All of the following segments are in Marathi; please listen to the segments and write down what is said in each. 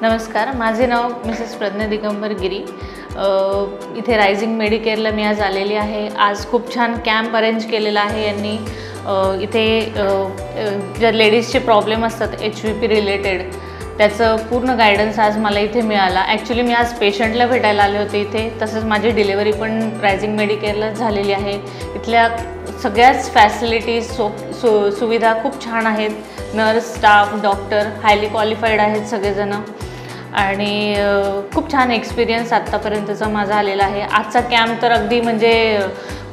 नमस्कार, माझे नाव मिसेस प्रज्ञा दिगंबर गिरी। इथे रायझिंग मेडिकेअरला मी आज आलेली आहे। आज खूप छान कॅम्प अरेंज केलेला आहे यांनी। इथे ज्या लेडीजचे प्रॉब्लेम असतात HVP रिलेटेड त्याचं पूर्ण गायडन्स आज मला इथे मिळाला। ॲक्च्युली मी आज पेशंटला भेटायला आले होते इथे, तसंच माझी डिलिव्हरी पण रायझिंग मेडिकेअरलाच झालेली आहे। इथल्या सगळ्याच फॅसिलिटीज सुविधा खूप छान आहेत। Nurse, staff, doctor highly qualified आहेत सगळेजण आणि खूप छान एक्सपिरियन्स आत्तापर्यंतचा माझा आलेला आहे। आजचा कॅम्प तर अगदी म्हणजे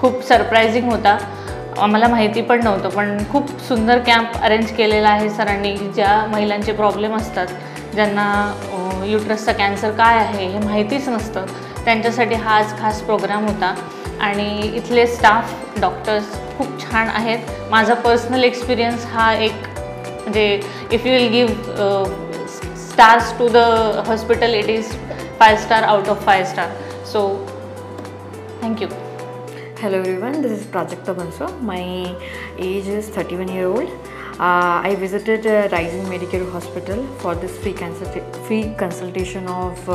खूप सरप्रायझिंग होता, आम्हाला माहिती पण नव्हतं, पण खूप सुंदर कॅम्प अरेंज केलेला आहे सरांनी। ज्या महिलांचे प्रॉब्लेम असतात, ज्यांना युट्रसचा कॅन्सर काय आहे हे माहितीच नसतं, त्यांच्यासाठी हा आज खास प्रोग्राम होता। आणि इथले स्टाफ, डॉक्टर्स खूप छान आहेत। माझा पर्सनल एक्सपिरियन्स हा एक म्हणजे if you will give stars to the hospital, it is 5 star out of 5 star. So thank you. Hello everyone, this is Prajakta Banso. My age is 31-year-old. I visited Rising Medicare Hospital for this free consultation of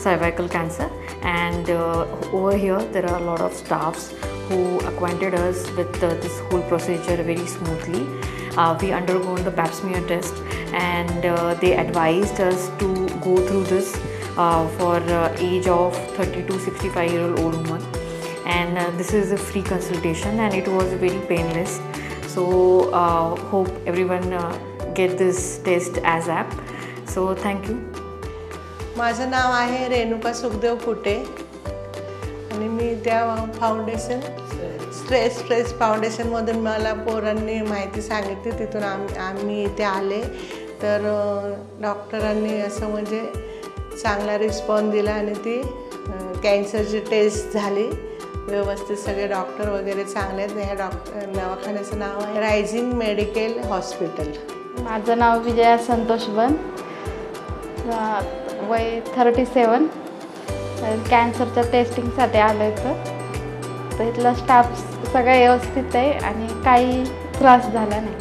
cervical cancer, and over here there are a lot of staffs who acquainted us with this whole procedure very smoothly. We undergone the pap smear test, and they advised us to go through this for age of 30 to 65-year-old woman, and this is a free consultation and it was very painless. So hope everyone get this test as app. So thank you. माझं नाव आहे रेणुका सुखदेव कुटे आणि मी त्या फाउंडेशन स्ट्रेस फाउंडेशनमधून मला पोरांनी माहिती सांगितली, तिथून आम्ही इथे आले। तर डॉक्टरांनी असं म्हणजे चांगला रिस्पॉन्स दिला आणि ती कॅन्सरची टेस्ट झाली व्यवस्थित। सगळे डॉक्टर वगैरे चांगले आहेत। ह्या दवाखान्याचं नाव आहे रायझिंग मेडिकल हॉस्पिटल। माझं नाव विजया संतोष बन, वय 37, कॅन्सरच्या टेस्टिंगसाठी आलं होतं। तर इथला स्टाफ सगळं व्यवस्थित आहे आणि काही त्रास झाला नाही।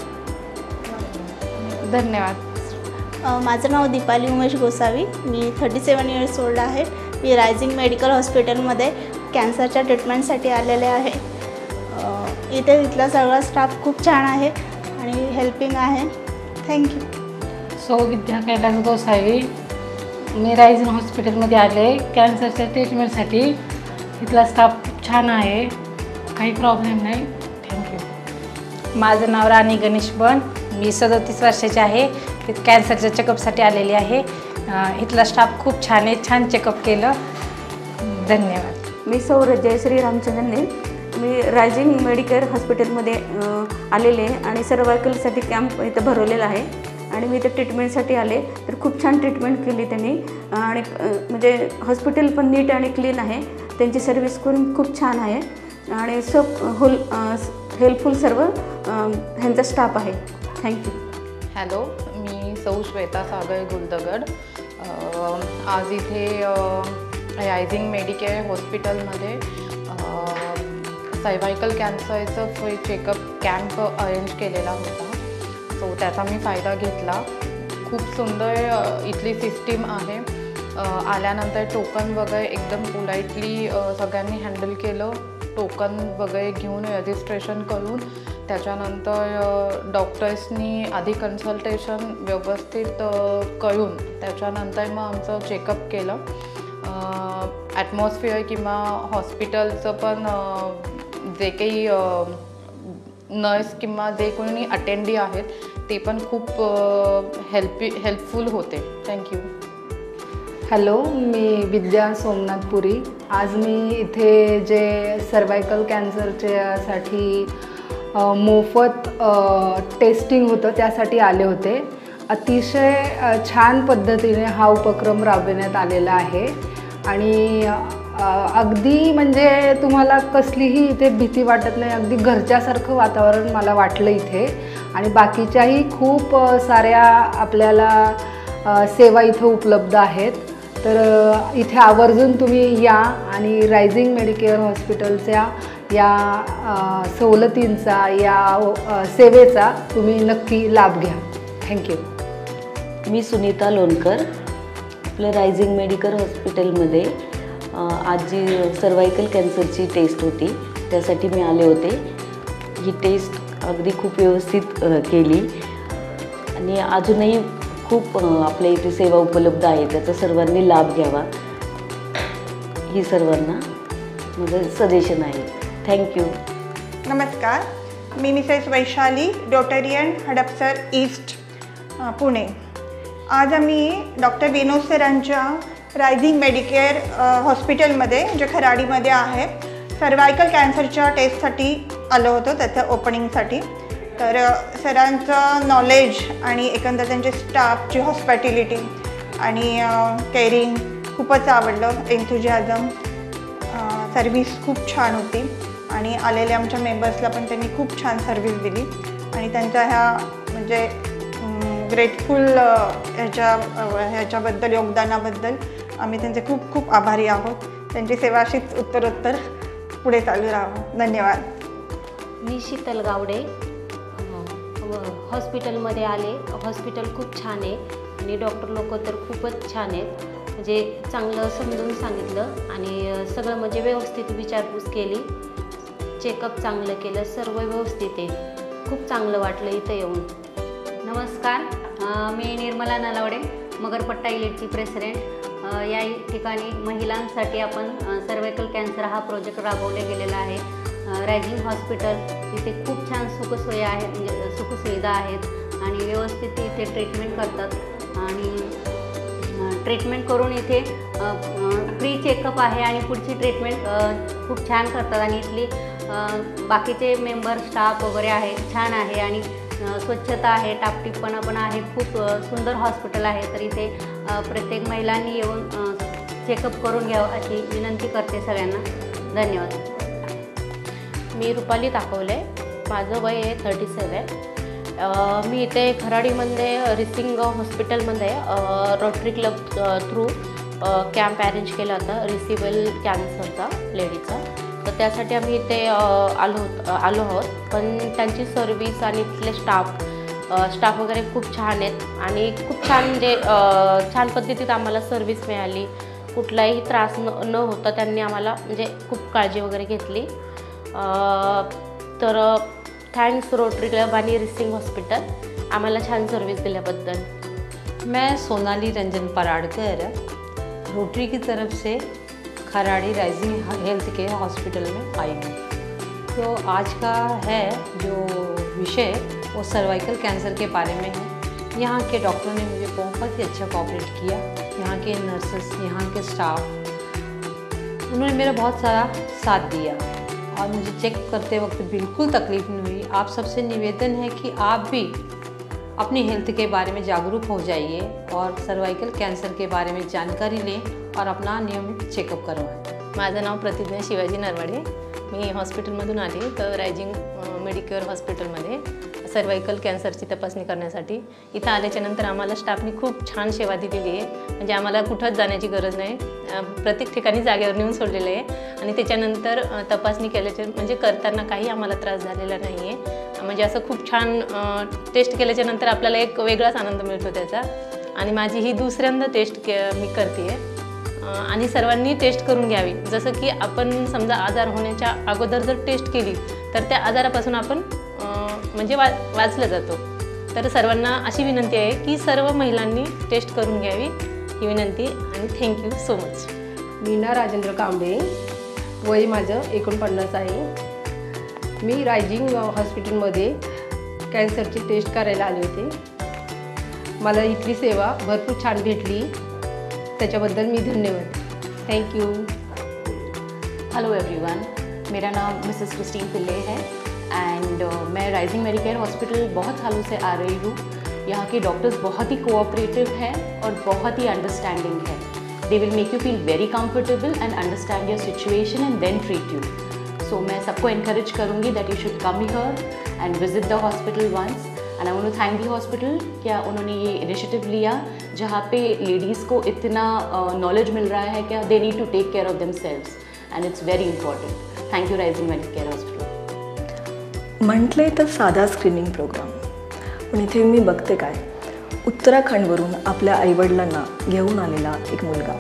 धन्यवाद। माझं नाव दीपाली उमेश गोसावी, मी 37 इयर्स ओल्ड आहे। मी रायझिंग मेडिकल हॉस्पिटलमध्ये कॅन्सरच्या ट्रीटमेंटसाठी आलेले आहे। इथला सगळा स्टाफ खूप छान आहे आणि हेल्पिंग आहे। थँक्यू। विद्या कैलास गोसावी, मी रायझिंग हॉस्पिटलमध्ये आले कॅन्सरच्या ट्रीटमेंटसाठी। इथला स्टाफ खूप छान आहे, काही प्रॉब्लेम नाही। थँक्यू। माझं नाव राणी गणेश बन, मी 37 वर्षाची आहे। कॅन्सरच्या चेकअपसाठी आलेली आहे। इथला स्टाफ खूप छान आहे, छान चेकअप केलं। धन्यवाद। मी सौरभ जयश्री रामचंद्रन, मी रायझिंग मेडिकेअर हॉस्पिटलमध्ये आलेले आणि सर्वायकलसाठी कॅम्प इथं भरवलेला आहे आणि मी इथे ट्रीटमेंटसाठी आले। तर खूप छान ट्रीटमेंट केली त्यांनी आणि म्हणजे हॉस्पिटल पण नीट आणि क्लीन आहे। त्यांची सर्व्हिस करून खूप छान आहे आणि हेल्पफुल सर्व ह्यांचा स्टाफ आहे। थँक्यू। हॅलो, मी सौ श्वेता सागर गुलदगड। आज इथे रायझिंग मेडिकेअर हॉस्पिटलमध्ये सर्वायकल कॅन्सरचं फ्री चेकअप कॅम्प अरेंज केलेला होता। सो त्याचा मी फायदा घेतला। खूप सुंदर इथली सिस्टीम आहे। आल्यानंतर टोकन वगैरे एकदम पोलाइटली सगळ्यांनी हँडल केलं। टोकन वगैरे घेऊन रजिस्ट्रेशन करून त्याच्यानंतर डॉक्टर्सनी आधी कन्सल्टेशन व्यवस्थित करून त्याच्यानंतर मग आमचं चेकअप केलं। ॲटमॉस्फिअर किंवा हॉस्पिटलचं पण जे काही नर्स किंवा जे कोणी अटेंडी आहेत ते पण खूप हेल्पफुल होते। थँक्यू। हॅलो, मी विद्या सोमनाथ पुरी। आज मी इथे जे सर्वायकल कॅन्सरच्यासाठी मोफत टेस्टिंग होतं त्यासाठी आले होते। अतिशय छान पद्धतीने हा उपक्रम राबविण्यात आलेला आहे आणि अगदी म्हणजे तुम्हाला कसलीही इथे भीती वाटत नाही, अगदी घरच्यासारखं वातावरण मला वाटलं इथे। आणि बाकीच्याही खूप साऱ्या आपल्याला सेवा इथं उपलब्ध आहेत। तर इथे आवर्जून तुम्ही या आणि रायझिंग मेडिकेअर हॉस्पिटलच्या या सवलतींचा, या सेवेचा तुम्ही नक्की लाभ घ्या। थँक्यू। मी सुनीता लोणकर, आपलं रायझिंग मेडिकल हॉस्पिटलमध्ये आज जी सर्वायकल कॅन्सरची टेस्ट होती त्यासाठी मी आले होते. ही टेस्ट अगदी खूप व्यवस्थित केली आणि अजूनही खूप आपल्या इथे सेवा उपलब्ध आहे, त्याचा सर्वांनी लाभ घ्यावा ही सर्वांना माझं सजेशन आहे. थँक्यू. नमस्कार, मी Mrs Vaishali, rotarian Hadapsar east Pune. आज आम्ही डॉक्टर विनोद सरांच्या रायझिंग मेडिकेअर हॉस्पिटलमध्ये जे खराडीमध्ये आहे सर्वायकल कॅन्सरच्या टेस्टसाठी आलो होतो, त्याच्या ओपनिंगसाठी. तर सरांचं नॉलेज आणि एकंदर त्यांचे स्टाफची हॉस्पिटॅलिटी आणि केअरिंग खूपच आवडलं. एन्थुजियाझम, सर्व्हिस खूप छान होती आणि आलेल्या आमच्या मेंबर्सला पण त्यांनी खूप छान सर्व्हिस दिली आणि त्यांच्या ह्या म्हणजे ग्रेटफुल ह्याच्याबद्दल योगदानाबद्दल आम्ही त्यांचे खूप खूप आभारी आहोत. त्यांची सेवा अशीच उत्तरोत्तर पुढे चालू राहावं. धन्यवाद. मी शीतल गावडे हॉस्पिटलमध्ये आले. हॉस्पिटल खूप छान आहे आणि डॉक्टर लोक तर खूपच छान आहेत. म्हणजे चांगलं समजून सांगितलं आणि सगळं म्हणजे व्यवस्थित विचारपूस केली. चेकअप चांगलं केलं, सर्व व्यवस्थित आहे. खूप चांगलं वाटलं इथं येऊन. नमस्कार, मी निर्मला नलावडे, मगरपट्टा इलेटची प्रेसिडेंट. या ठिकाणी महिलांसाठी आपण सर्वायकल कॅन्सर हा प्रोजेक्ट राबवला गेलेला आहे. रायझिंग हॉस्पिटल इथे खूप छान सुखसोयी आहेत, म्हणजे सुखसुविधा आहेत आणि व्यवस्थित इथे ट्रीटमेंट करतात आणि ट्रीटमेंट करून इथे फ्री चेकअप आहे आणि पुढची ट्रीटमेंट खूप छान करतात आणि इथली बाकीचे मेंबर स्टाफ वगैरे आहे छान आहे आणि स्वच्छता आहे, टापटीपणा पण आहे. खूप सुंदर हॉस्पिटल आहे. तर इथे प्रत्येक महिलांनी येऊन चेकअप करून घ्यावं अशी विनंती करते सगळ्यांना. धन्यवाद. मी रुपाली दाखवले, माझं वय आहे 37. मी इथे खराडीमध्ये रिसिंग हॉस्पिटलमध्ये rotary club through camp arrange केला होता रिसिबल कॅन्सरचा लेडीचा. तर त्यासाठी आम्ही इथे आलो आहोत. पण त्यांची सर्विस आणि तिथले स्टाफ वगैरे खूप छान आहेत आणि खूप छान म्हणजे छान पद्धतीत आम्हाला सर्विस मिळाली. कुठलाही त्रास न होता त्यांनी आम्हाला म्हणजे खूप काळजी वगैरे घेतली. तर थैंक्स रोटरी क्लब आणि रिसिंग हॉस्पिटल आम्हाला छान सर्विस दिल्याबद्दल. मैं सोनाली रंजन पराड़कर रोटरी की तरफ से Kharadi rising health care hospital में आई हूँ. तो आज का है जो विषय वो सर्वाइकल कैंसर के बारे में है. यहाँ के डॉक्टर ने मुझे बहुत ही अच्छा कोऑपरेट किया. यहाँ के नर्सेस, यहाँ के स्टाफ, उन्होंने मेरा बहुत सारा साथ दिया और मुझे चेक करते वक्त बिल्कुल तकलीफ नहीं हुई. आप सबसे निवेदन है कि आप भी अपनी हेल्थ के बारे में जागरूक हो जाइए और सर्वाइकल कैंसर के बारे में जानकारी लें और अपना नियमित चेकअप करवाएं. माझं नाव प्रतिज्ञा शिवाजी नरवाडे. मी हॉस्पिटलमधून आले तर रायझिंग मेडिकेअर हॉस्पिटलमध्ये सर्वाइकल कॅन्सरची तपासणी करण्यासाठी. इथं आल्याच्यानंतर आम्हाला स्टाफनी खूप छान सेवा दिलेली आहे. म्हणजे आम्हाला कुठंच जाण्याची गरज नाही. प्रत्येक ठिकाणी जागेवर नेऊन सोडलेलं आहे आणि त्याच्यानंतर तपासणी केल्याच्या म्हणजे करताना काही आम्हाला त्रास झालेला नाही आहे. म्हणजे असं खूप छान टेस्ट केल्याच्यानंतर आपल्याला एक वेगळाच आनंद मिळतो त्याचा. आणि माझी ही दुसऱ्यांदा टेस्ट मी करते आहे आणि सर्वांनी टेस्ट करून घ्यावी. जसं की आपण समजा आजार होण्याच्या अगोदर जर टेस्ट केली तर त्या आजारापासून आपण म्हणजे वाचलं जातो. तर सर्वांना अशी विनंती आहे की सर्व महिलांनी टेस्ट करून घ्यावी ही विनंती आणि thank you so much. Meena Rajendra Kamble, वय माझं 49 आहे. मी रायझिंग हॉस्पिटलमध्ये कॅन्सरची टेस्ट करायला आले होते. मला इथली सेवा भरपूर छान भेटली, त्याच्याबद्दल मी धन्यवाद. Thank you. हेलो एवरीवन, मेरा नाम मिसेस क्रिस्टीन पिल्ले है एंड मैं राइजिंग मेडिकेयर हॉस्पिटल बहुत सालों से आ रही हूँ. यहाँ के डॉक्टर्स बहुत ही कोऑपरेटिव हैं और बहुत ही अंडरस्टैंडिंग है. They will make you feel very comfortable and understand your situation and then treat you. So मैं सबको एनकरेज करूँगी that you should come here and visit the hospital once. And I want to thank the hospital क्या उन्होंने ये इनिशिएटिव लिया जहाँ पे लेडीज़ को इतना नॉलेज मिल रहा है क्या they need to take care of themselves and it's very important. Thank you Rising Medicare Hospital. म्हटले तर साधा स्क्रीनिंग प्रोग्राम, पण इथे मी बघते काय उत्तराखंडवरून आपल्या आईवडिलांना घेऊन आलेला एक मुलगा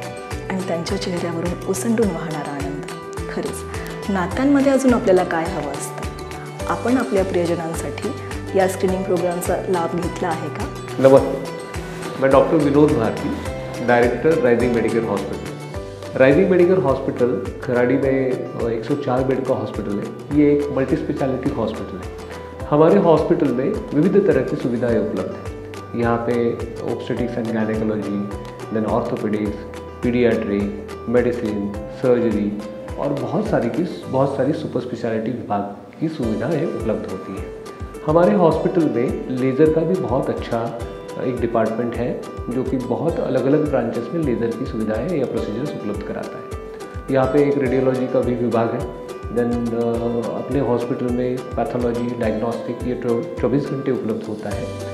आणि त्यांच्या चेहऱ्यावरून ओसंडून वाहणारा आनंद. खरंच नात्यांमध्ये अजून आपल्याला काय हवं असतं? आपण आपल्या प्रियजनांसाठी या स्क्रीनिंग प्रोग्रामचा लाभ घेतला आहे का? नमस्ते, मैं doctor Vinod Bharati, director rising medicare hospital. Rising medicare hospital Kharadi में 104 बेड का हॉस्पिटल है। ये एक मल्टी स्पेशलिटी हॉस्पिटल है। हमारे हॉस्पिटल में विविध तरह की सुविधाएं उपलब्ध हैं। यहाँ पे obstetrics and gynaecology, then orthopaedics, paediatric, medicine, surgery और बहुत सारी सुपर स्पेशलिटी विभाग की सुविधाएं उपलब्ध होती हैं। हमारे हॉस्पिटल में लेज़र का भी बहुत अच्छा एक डिपार्टमेंट है जो कि बहुत अलग अलग ब्रांचेस में लेज़र की सुविधाएं या प्रोसीजर्स उपलब्ध कराता है। यहाँ पे एक रेडियोलॉजी का भी विभाग है। देन अपने हॉस्पिटल में पैथोलॉजी, डायग्नोस्टिक ये 24 घंटे उपलब्ध होता है।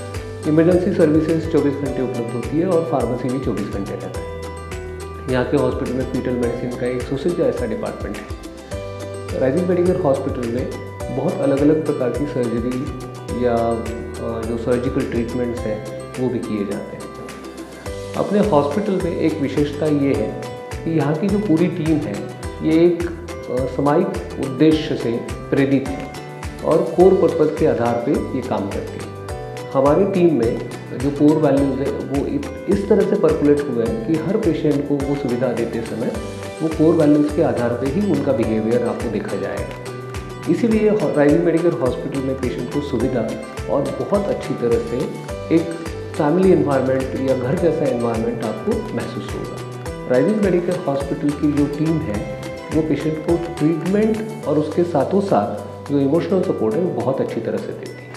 इमरजेंसी सर्विसेज 24 घंटे उपलब्ध होती है और फार्मेसी भी 24 घंटे रहता है। यहाँ के हॉस्पिटल में फीटल मेडिसिन का एक सोसेज ऐसा डिपार्टमेंट है। राइजिंग मेडिकेयर हॉस्पिटल में बहुत अलग अलग प्रकार की सर्जरी या जो सर्जिकल ट्रीटमेंट्स हैं वो भी किए जाते हैं। अपने हॉस्पिटल में एक विशेषता ये है कि यहाँ की जो पूरी टीम है ये एक सामायिक उद्देश्य से प्रेरित है और कोर पर्पज़ के आधार पे ये काम करती है। हमारी टीम में जो कोर वैल्यूज़ है वो इस तरह से परकुलेट हुए हैं कि हर पेशेंट को वो सुविधा देते समय वो कोर वैल्यूज़ के आधार पे ही उनका बिहेवियर आपको देखा जाएगा। इसीलिए राइजिंग मेडिकेयर हॉस्पिटल में पेशेंट को सुविधा और बहुत अच्छी तरह से एक फैमिली एनवायरनमेंट या घर जैसा एनवायरनमेंट आपको महसूस होगा। राइजिंग मेडिकेयर हॉस्पिटल की जो टीम है वो पेशेंट को ट्रीटमेंट और उसके साथों साथ जो इमोशनल सपोर्ट है वो बहुत अच्छी तरह से देती है।